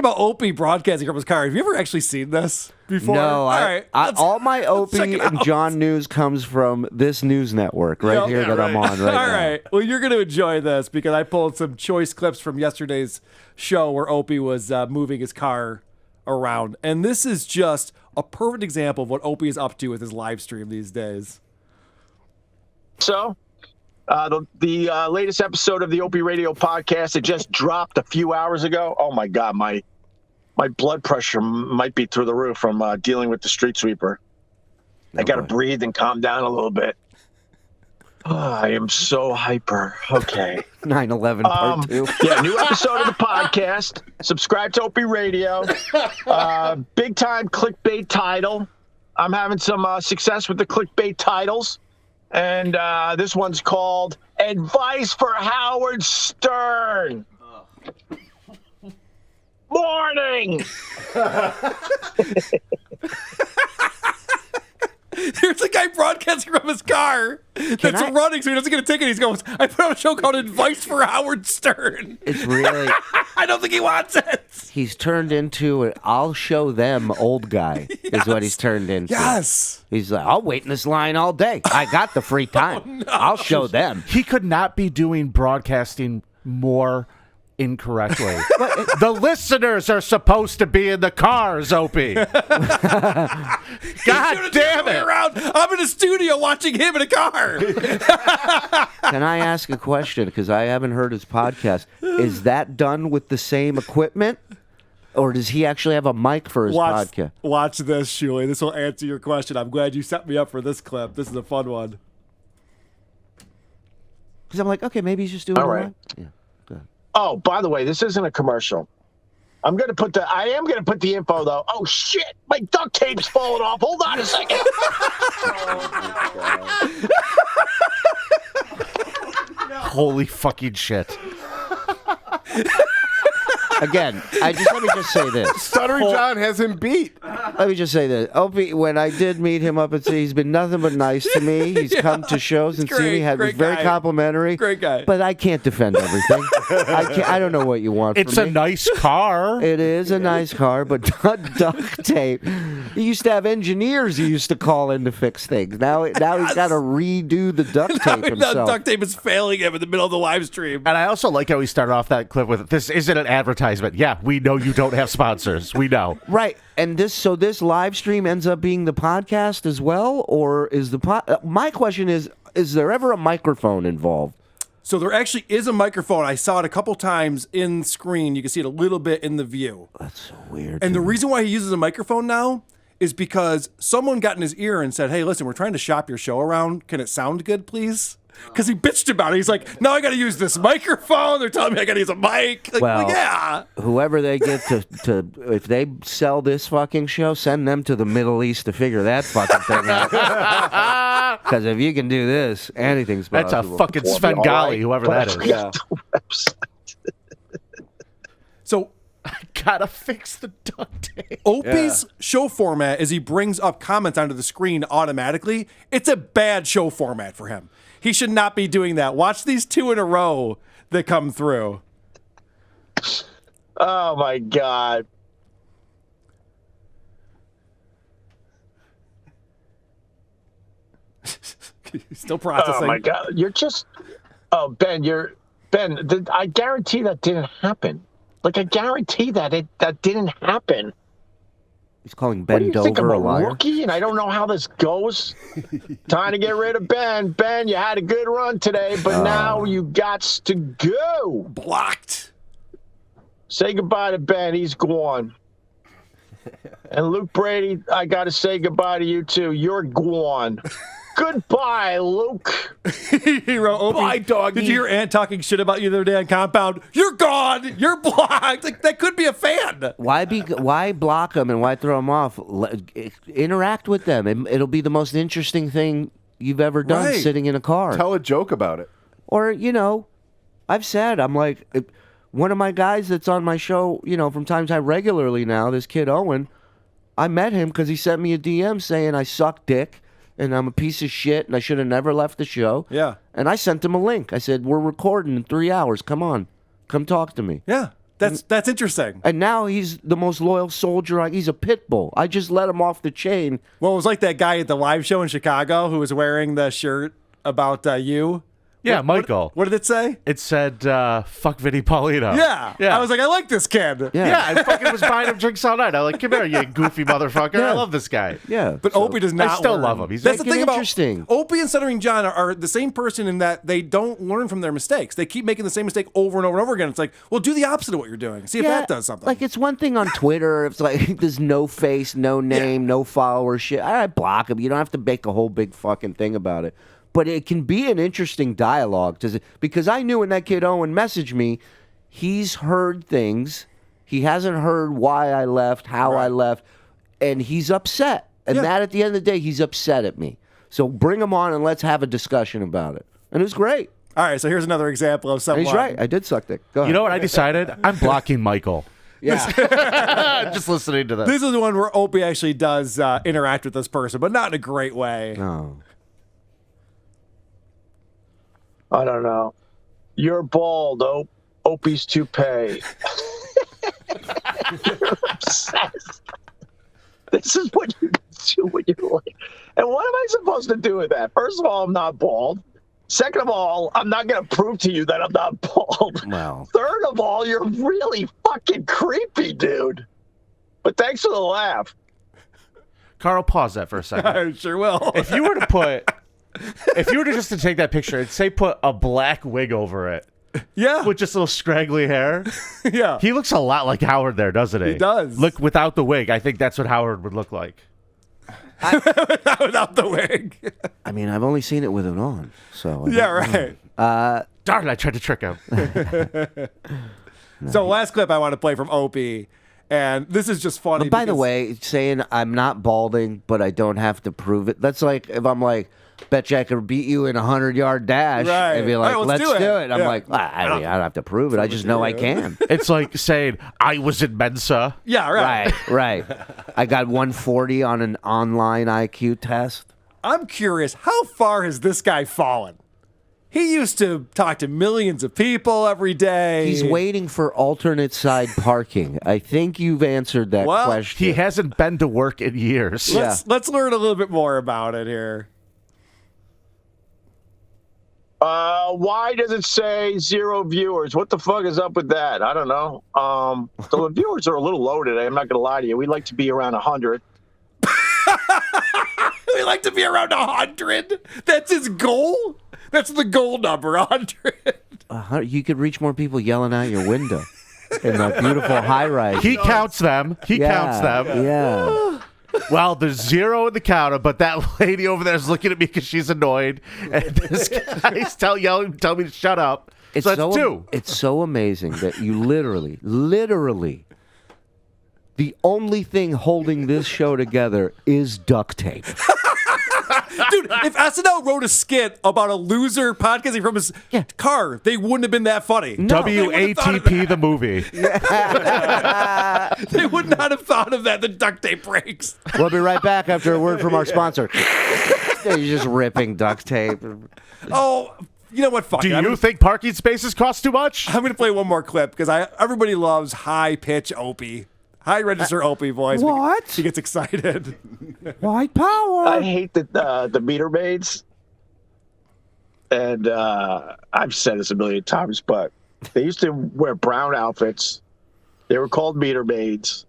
about Opie broadcasting from his car. Have you ever actually seen this before? No, all my Opie and John news comes from this news network right here that I'm on right now. All right. Well, you're going to enjoy this because I pulled some choice clips from yesterday's show where Opie was moving his car around. And this is just a perfect example of what Opie is up to with his live stream these days. So, the latest episode of the Opie Radio podcast, it just dropped a few hours ago. Oh, my God. My blood pressure might be through the roof from dealing with the street sweeper. I got to breathe and calm down a little bit. Oh, I am so hyper. Okay. 9/11 part 2. Yeah, new episode of the podcast. Subscribe to Opie Radio. Big time clickbait title. I'm having some success with the clickbait titles. And this one's called Advice for Howard Stern. Morning! There's a guy broadcasting from his car that's running, so he doesn't get a ticket. He's going, I put on a show called Advice for Howard Stern. It's really... I don't think he wants it. He's turned into an I'll show them old guy is what he's turned into. Yes. He's like, I'll wait in this line all day. I got the free time. I'll show them. He could not be doing broadcasting more incorrectly. The listeners are supposed to be in the cars, Opie. God damn it. Around. I'm in a studio watching him in a car. Can I ask a question? Because I haven't heard his podcast. Is that done with the same equipment? Or does he actually have a mic for his podcast? Watch this, Shuli. This will answer your question. I'm glad you set me up for this clip. This is a fun one. Because I'm like, okay, maybe he's just doing it right. Yeah. Oh, by the way, this isn't a commercial. I am gonna put the info though. Oh shit, my duct tape's falling off. Hold on a second. Holy fucking shit. Again, let me just say this. Stuttering John has him beat. Let me just say this. Opie, when I did meet him up at sea, he's been nothing but nice to me. He's come to shows and seen me. Was very complimentary. Great guy. But I can't defend everything. I don't know what you want It's from a me. nice car. It is a nice car, but duct tape. He used to have engineers he used to call in to fix things. Now he's got to redo the duct tape himself. Duct tape is failing him in the middle of the live stream. And I also like how he started off that clip with, this isn't an advertisement. Yeah, we know you don't have sponsors. We know. Right. And this live stream ends up being the podcast as well? Or is my question is there ever a microphone involved? So there actually is a microphone. I saw it a couple times in screen. You can see it a little bit in the view. That's so weird. And the reason why he uses a microphone now is because someone got in his ear and said, hey, listen, we're trying to shop your show around. Can it sound good, please? Because he bitched about it. He's like, now I got to use this microphone. They're telling me I got to use a mic. Like, well, yeah. Whoever they get to, if they sell this fucking show, send them to the Middle East to figure that fucking thing out. Because if you can do this, anything's possible. That's a fucking Svengali, whoever that is. Yeah. So, I gotta fix the duct tape. Opie's show format is he brings up comments onto the screen automatically. It's a bad show format for him. He should not be doing that. Watch these two in a row that come through. Oh, my God. Still processing. Oh, my God. You're just... Oh, Ben, I guarantee that didn't happen. Like, I guarantee that didn't happen. He's calling Ben Dover a liar. Rookie, and I don't know how this goes. Time to get rid of Ben. Ben, you had a good run today, but now you got to go. Blocked. Say goodbye to Ben. He's gone. And Luke Brady, I got to say goodbye to you, too. You're gone. Goodbye, Luke. He wrote, Opie, bye, doggy. Did you hear Ant talking shit about you the other day on Compound? You're gone. You're blocked. Like, that could be a fan. Why block them and why throw them off? Interact with them. It'll be the most interesting thing you've ever done sitting in a car. Tell a joke about it. Or, I've said, I'm like, one of my guys that's on my show, from time to time regularly now, this kid Owen, I met him because he sent me a DM saying I suck dick. And I'm a piece of shit, and I should have never left the show. Yeah. And I sent him a link. I said, we're recording in 3 hours. Come on. Come talk to me. Yeah. That's interesting. And now he's the most loyal soldier. He's a pit bull. I just let him off the chain. Well, it was like that guy at the live show in Chicago who was wearing the shirt about you. Yeah, Michael. What did it say? It said, fuck Vinnie Paulino. Yeah. I was like, I like this kid. Yeah. I fucking was buying him drinks all night. I'm like, come here, you goofy motherfucker. I love this guy. Yeah. But Opie does not I still learn. love him. He's That's the making thing it about interesting. Opie and Stuttering John are the same person in that they don't learn from their mistakes. They keep making the same mistake over and over and over again. It's like, well, do the opposite of what you're doing. See if that does something. Like, it's one thing on Twitter. It's like there's no face, no name, no follower shit. All right, block him. You don't have to make a whole big fucking thing about it. But it can be an interesting dialogue because I knew when that kid Owen messaged me, he's heard things. He hasn't heard why I left, how I left, and he's upset. And that at the end of the day, he's upset at me. So bring him on and let's have a discussion about it. And it was great. All right, so here's another example of And someone. he's right. I did suck dick. Go ahead. You know what I decided? I'm blocking Michael. Yeah. Just listening to this. This is the one where Opie actually does interact with this person, but not in a great way. No. I don't know. You're bald, Opie's toupee. You're obsessed. This is what you do when you're like. And what am I supposed to do with that? First of all, I'm not bald. Second of all, I'm not going to prove to you that I'm not bald. Wow. Third of all, you're really fucking creepy, dude. But thanks for the laugh. Carl, pause that for a second. I sure will. If you were to just to take that picture and say put a black wig over it Yeah. with just a little scraggly hair, Yeah. he looks a lot like Howard there, doesn't he? He does. Look, without the wig, I think that's what Howard would look like. Without the wig. I mean, I've only seen it with it on. So I Yeah, don't know. right. Darn, I tried to trick him. So last clip I want to play from Opie, and this is just funny. But by the because- way, saying I'm not balding, but I don't have to prove it. That's like if I'm like, bet you I could beat you in a 100-yard dash, Right. and be All like, right, let's let's do do it. it. I'm Yeah. like, I mean, I don't have to prove it. I just know I can. It's like saying, I was in Mensa. Yeah, right. Right. I got 140 on an online IQ test. I'm curious, how far has this guy fallen? He used to talk to millions of people every day. He's waiting for alternate side parking. I think you've answered that Well, question. He hasn't been to work in years. Let's learn a little bit more about it here. Why does it say 0 viewers? What the fuck is up with that? I don't know. The viewers are a little low today. I'm not going to lie to you. We like to be around 100. We like to be around 100. That's his goal. That's the goal number, 100. You could reach more people yelling out your window in a beautiful high rise. He counts them. He counts them. Yeah. Well, there's 0 in the counter, but that lady over there is looking at me because she's annoyed. And this guy's telling me to shut up. So that's 2. It's so amazing that you literally, the only thing holding this show together is duct tape. Dude, if SNL wrote a skit about a loser podcasting from his car, they wouldn't have been that funny. WATP the movie. They would not have thought of that. The duct tape breaks. We'll be right back after a word from our sponsor. You're just ripping duct tape. Oh, you know what? Fuck Do it. you think parking spaces cost too much? I'm going to play one more clip because everybody loves high-pitch Opie. High register Opie voice. What? He gets excited. White power. I hate the meter maids. And I've said this a million times, but they used to wear brown outfits. They were called meter maids.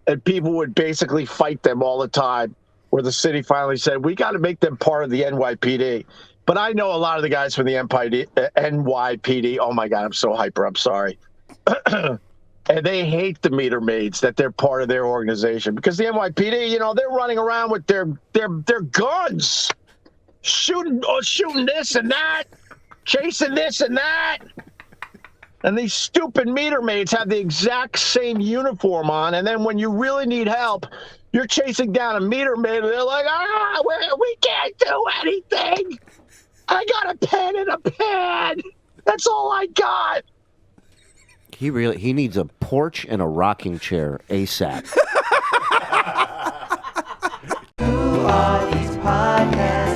And people would basically fight them all the time, where the city finally said, we got to make them part of the NYPD. But I know a lot of the guys from the NYPD. Oh, my God, I'm so hyper. I'm sorry. And they hate the meter maids that they're part of their organization because the NYPD, they're running around with their guns, shooting this and that, chasing this and that. And these stupid meter maids have the exact same uniform on. And then when you really need help, you're chasing down a meter maid and they're like, we can't do anything. I got a pen and a pad. That's all I got. He needs a porch and a rocking chair ASAP. Who are these podcasts?